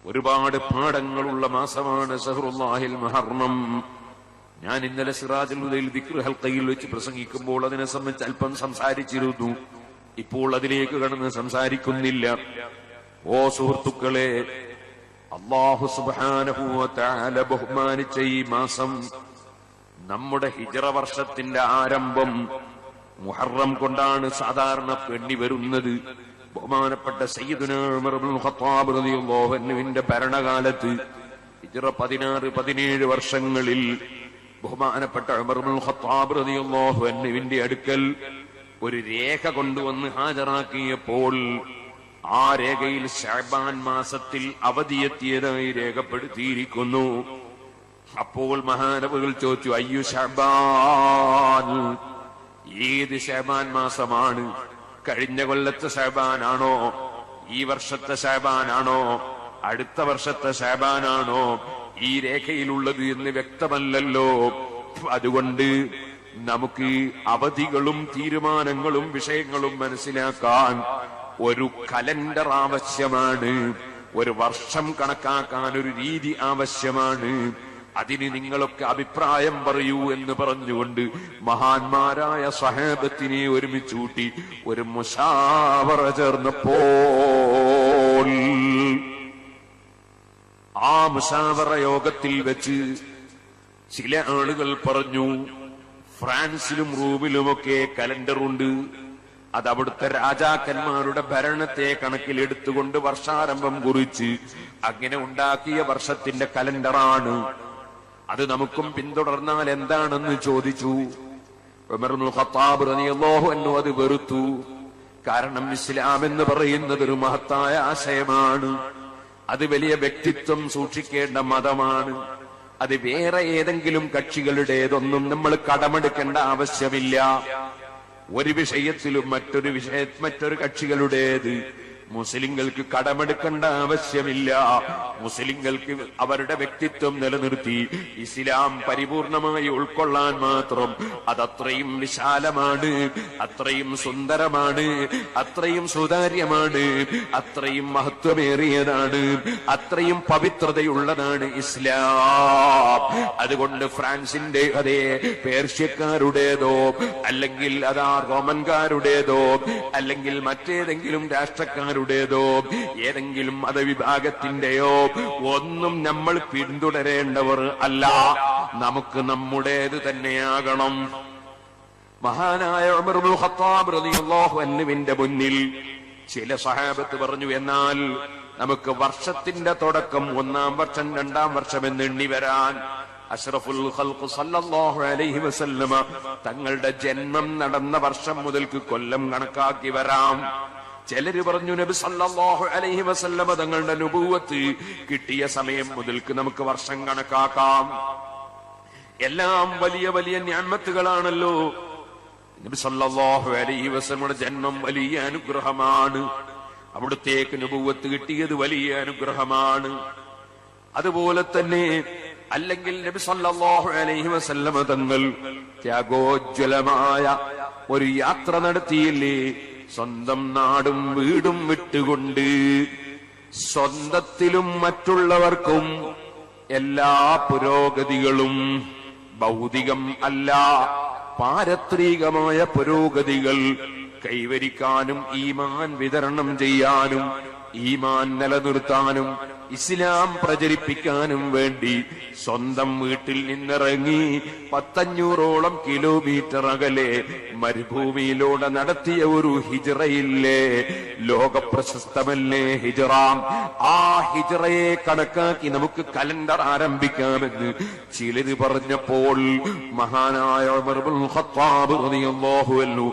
ഒരുപാട് പാഠങ്ങളുള്ള മാസമാണ് ശഹ്റുല്ലാഹിൽ മുഹറം. ഞാൻ ഇന്നലെ സിറാജുൽ ഹുദയിൽ ദിക്ർ ഹൽഖയിൽ വെച്ച് പ്രസംഗിക്കുമ്പോൾ അതിനെ സംബന്ധിച്ച് അല്പം സംസാരിച്ചിരുന്നു. ഇപ്പോൾ അതിലേക്ക് കടന്ന് സംസാരിക്കുന്നില്ല. ഓ സുഹൃത്തുക്കളെ, അല്ലാഹു സുബ്ഹാനഹു വ തആല ബഹുമാനിച്ച ഈ മാസം നമ്മുടെ ഹിജ്റ വർഷത്തിന്റെ ആരംഭം മുഹറം കൊണ്ടാണ് സാധാരണ എണ്ണി വരുന്നത്. ബഹുമാനപ്പെട്ട സയ്യിദുനാ ഉമർ ഇബ്നുൽ ഖത്താബ് റളിയല്ലാഹു അൻഹുവിന്റെ ഭരണകാലത്ത് ഹിജ്റ 16-17 വർഷങ്ങളിൽ ബഹുമാനപ്പെട്ട ഉമർ ഇബ്നുൽ ഖത്താബ് റളിയല്ലാഹു അൻഹുവിന്റെ അടുക്കൽ ഒരു രേഖ കൊണ്ടുവന്ന് ഹാജരാക്കിയപ്പോൾ ആ രേഖയിൽ ശഅബാൻ മാസത്തിൽ അവധിയെത്തിയതായി രേഖപ്പെടുത്തിയിരിക്കുന്നു. അപ്പോൾ മഹാനവകൾ ചോദിച്ചു, അയ്യു ശഅബാൻ, ഏത് ശഅബാൻ മാസമാണ്? കഴിഞ്ഞ കൊല്ലത്തെ ശഅബാനാണോ, ഈ വർഷത്തെ ശഅബാനാണോ, അടുത്ത വർഷത്തെ ശഅബാനാണോ ഈ രേഖയിലുള്ളത് എന്ന് വ്യക്തമല്ലല്ലോ. അതുകൊണ്ട് നമുക്ക് അവധികളും തീരുമാനങ്ങളും വിഷയങ്ങളും മനസ്സിലാക്കാൻ ഒരു കലണ്ടർ ആവശ്യമാണ്, ഒരു വർഷം കണക്കാക്കാൻ ഒരു രീതി ആവശ്യമാണ്. അതിന് നിങ്ങളൊക്കെ അഭിപ്രായം പറയൂ എന്ന് പറഞ്ഞുകൊണ്ട് മഹാന്മാരായ സ്വഹാബത്തിനെ ഒരുമിച്ച് കൂട്ടി ഒരു മുശാവറ ചേർന്നപ്പോൾ ആ മുശാവറ യോഗത്തിൽ വെച്ച് ചില ആളുകൾ പറഞ്ഞു, ഫ്രാൻസിലും റൂമിലുമൊക്കെ കലണ്ടറുണ്ട്, അത് അവിടുത്തെ രാജാക്കന്മാരുടെ ഭരണത്തെ കണക്കിലെടുത്തുകൊണ്ട് വർഷാരംഭം കുറിച്ച് അങ്ങനെ ഉണ്ടാക്കിയ വർഷത്തിന്റെ കലണ്ടറാണ്, അത് നമുക്കും പിന്തുടർന്നാൽ എന്താണെന്ന് ചോദിച്ചു. ഉമർ ഇബ്നുൽ ഖത്താബ് റളിയല്ലാഹു അൻഹു അത് വെറുത്തു. കാരണം ഇസ്ലാം എന്ന് പറയുന്നത് ഒരു മഹത്തായ ആശയമാണ്, അത് വലിയ വ്യക്തിത്വം സൂക്ഷിക്കേണ്ട മതമാണ്. അത് വേറെ ഏതെങ്കിലും കക്ഷികളുടേതൊന്നും നമ്മൾ കടമെടുക്കേണ്ട ആവശ്യമില്ല. ഒരു വിഷയത്തിലും മറ്റൊരു കക്ഷികളുടേത് മുസ്ലിങ്ങൾക്ക് കടമെടുക്കേണ്ട ആവശ്യമില്ല. മുസ്ലിങ്ങൾക്ക് അവരുടെ വ്യക്തിത്വം നിലനിർത്തി ഇസ്ലാം പരിപൂർണമായി ഉൾക്കൊള്ളാൻ മാത്രം അതത്രയും വിശാലമാണ്, അത്രയും സുന്ദരമാണ്, അത്രയും സുതാര്യമാണ്, അത്രയും മഹത്വമേറിയതാണ്, അത്രയും പവിത്രതയുള്ളതാണ് ഇസ്ലാം. അതുകൊണ്ട് ഫ്രാൻസിന്റെ അതേ പേർഷ്യക്കാരുടേതോ അല്ലെങ്കിൽ അതാ റോമൻകാരുടേതോ അല്ലെങ്കിൽ മറ്റേതെങ്കിലും രാഷ്ട്രക്കാരുടേതോ ഏതെങ്കിലും മതവിഭാഗത്തിന്റെയോ ഒന്നും നമ്മൾ പിന്തുടരേണ്ടവർ അല്ല. നമുക്ക് നമ്മുടേത് തന്നെയാകണം. മഹാനായ ഉമർ ഇബ്നുൽ ഖത്താബ് റളിയല്ലാഹു അൻഹുവിന്റെ മുന്നിൽ ചില സ്വഹാബത്ത് പറഞ്ഞു, എന്നാൽ നമുക്ക് വർഷത്തിന്റെ തുടക്കം 1-ാം വർഷം 2-ാം വർഷം എന്ന് എണ്ണി വരാൻ അഷ്റഫുൽ ഖൽഖ് സല്ലല്ലാഹു അലൈഹി വസല്ലമ തങ്ങളുടെ ജന്മം നടന്ന വർഷം മുതൽക്ക് കൊല്ലം കണക്കാക്കി വരാം. ചിലര് പറഞ്ഞു, നബി സല്ലല്ലാഹു അലൈഹി വസല്ലമ തങ്ങളുടെ നുബുവത്ത് കിട്ടിയ സമയം മുതൽക്ക് നമുക്ക് വർഷം കണക്കാക്കാം. എല്ലാം വലിയ വലിയ നിഅമത്തുകളാണല്ലോ. നബി സല്ലല്ലാഹു അലൈഹി വസല്ലമയുടെ ജന്മം വലിയ അനുഗ്രഹമാണ്, അവിടുത്തേക്ക് നുബുവത്ത് കിട്ടിയത് വലിയ അനുഗ്രഹമാണ്. അതുപോലെ തന്നെ അല്ലെങ്കിൽ നബി സല്ലല്ലാഹു അലൈഹി വസല്ലമ തങ്ങൾ ത്യാഗോജ്വലമായ ഒരു യാത്ര നടത്തിയില്ലേ? സ്വന്തം നാടും വീടും വിട്ടുകൊണ്ട് സ്വന്തത്തിലും മറ്റുള്ളവർക്കും എല്ലാ പുരോഗതികളും ഭൗതികം അല്ല പാരത്രികമായ പുരോഗതികൾ കൈവരിക്കാനും ഈമാൻ വിതരണം ചെയ്യാനും ഈമാൻ നിലനിർത്താനും ഇസ്ലാം പ്രചരിപ്പിക്കാനും വേണ്ടി സ്വന്തം വീട്ടിൽ നിന്നിറങ്ങി 500ഓളം കിലോമീറ്റർ അകലെ മരുഭൂമിയിലൂടെ നടത്തിയ ഒരു ഹിജ്റയില്ലേ, ലോകപ്രശസ്തമല്ലേ ഹിജ്റ. ആ ഹിജ്റയെ കണക്കാക്കി നമുക്ക് കലണ്ടർ ആരംഭിക്കാമെന്ന് ചിലര് പറഞ്ഞപ്പോൾ മഹാനായ ഉമർ ഇബ്നുൽ ഖത്താബ് റളിയല്ലാഹു അൻഹു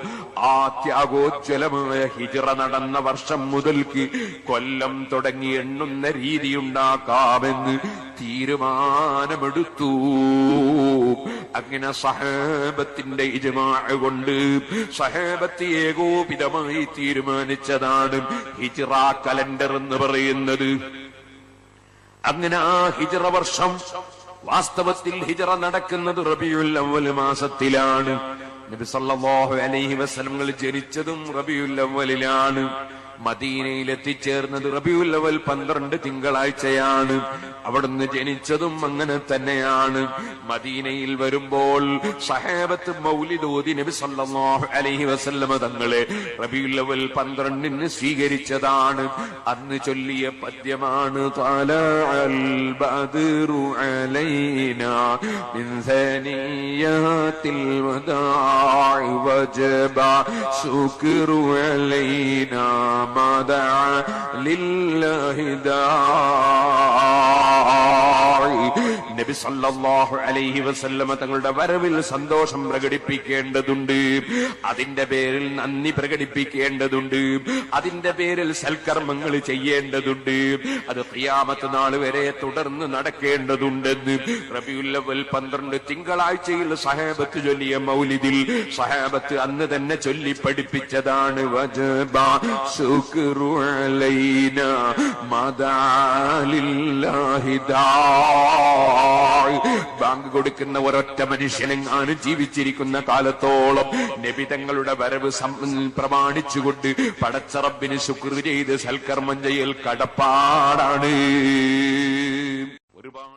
ആ ത്യാഗോജ്വലമായ ഹിജ്റ നടന്ന വർഷം മുതൽക്ക് കൊല്ലം തുടങ്ങി എണ്ണുന്ന രീതിയുണ്ടാക്കാമെന്ന് തീരുമാനമെടുത്തു. അങ്ങനെ സഹാബത്തിന്റെ ഇജ്മാഅ് കൊണ്ട് സഹാബത്ത് ഏകോപിതമായി തീരുമാനിച്ചതാണ് ഹിജ്റ കലണ്ടർ എന്ന് പറയുന്നത്. അങ്ങനെ ആ ഹിജ്റ വർഷം വാസ്തവത്തിൽ ഹിജ്റ നടക്കുന്നത് റബീഉൽ അവ്വൽ മാസത്തിലാണ്. നബി സല്ലല്ലാഹു അലൈഹി വസല്ലം ജനിച്ചതും റബീഉൽ അവ്വലിലാണ്. മദീനയിൽ എത്തിച്ചേർന്നത് റബീഉൽ അവ്വൽ 12 തിങ്കളാഴ്ചയാണ്. അവിടുന്ന് ജനിച്ചതും അങ്ങനെ തന്നെയാണ്. മദീനയിൽ വരുമ്പോൾ സഹാബത്ത് മൗലിദ് ഓതി നബി സല്ലല്ലാഹു അലൈഹി വസല്ലമ തങ്ങളെ റബീഉൽ അവ്വൽ 12 സ്വീകരിച്ചതാണ്. അന്ന് ചൊല്ലിയ പദ്യമാണ് തലഅൽ ബദ്റു അലൈനാ മിൻ സനിയാത്തിൽ വദാഇ വജബ ശുക്റു അലൈനാ മദഅ ലില്ലാഹി നബി സല്ലല്ലാഹു അലൈഹി വസല്ലമ തങ്ങളുടെ വരവിൽ സന്തോഷം പ്രകടിപ്പിക്കേണ്ടതുണ്ട്. അതിന്റെ പേരിൽ നന്ദി പ്രകടിപ്പിക്കേണ്ടതുണ്ട്. അതിന്റെ പേരിൽ സൽക്കർമ്മങ്ങൾ ചെയ്യേണ്ടതുണ്ട്. അത് ഖിയാമത്ത് നാൾ വരെ തുടർന്ന് നടക്കേണ്ടതുണ്ടെന്ന് റബീഉൽ അവ്വൽ 12 തിങ്കളാഴ്ചയിൽ സഹാബത്ത് ചൊല്ലിയ മൗലിദിൽ സഹാബത്ത് അന്ന് തന്നെ ചൊല്ലി പഠിപ്പിച്ചതാണ്. വജബ ശുക്റു അലൈനാ മദഅ ലില്ലാഹി ബാങ്ക് കൊടുക്കുന്ന ഒരൊറ്റ മനുഷ്യനെങ്ങാനും ജീവിച്ചിരിക്കുന്ന കാലത്തോളം നബി തങ്ങളുടെ വരവ് പ്രമാണിച്ചുകൊണ്ട് പടച്ച റബ്ബിന് ശുക്ർ ചെയ്ത് സൽക്കർമ്മം ചെയ്യൽ കടപ്പാടാണ്. ഒരുപാട്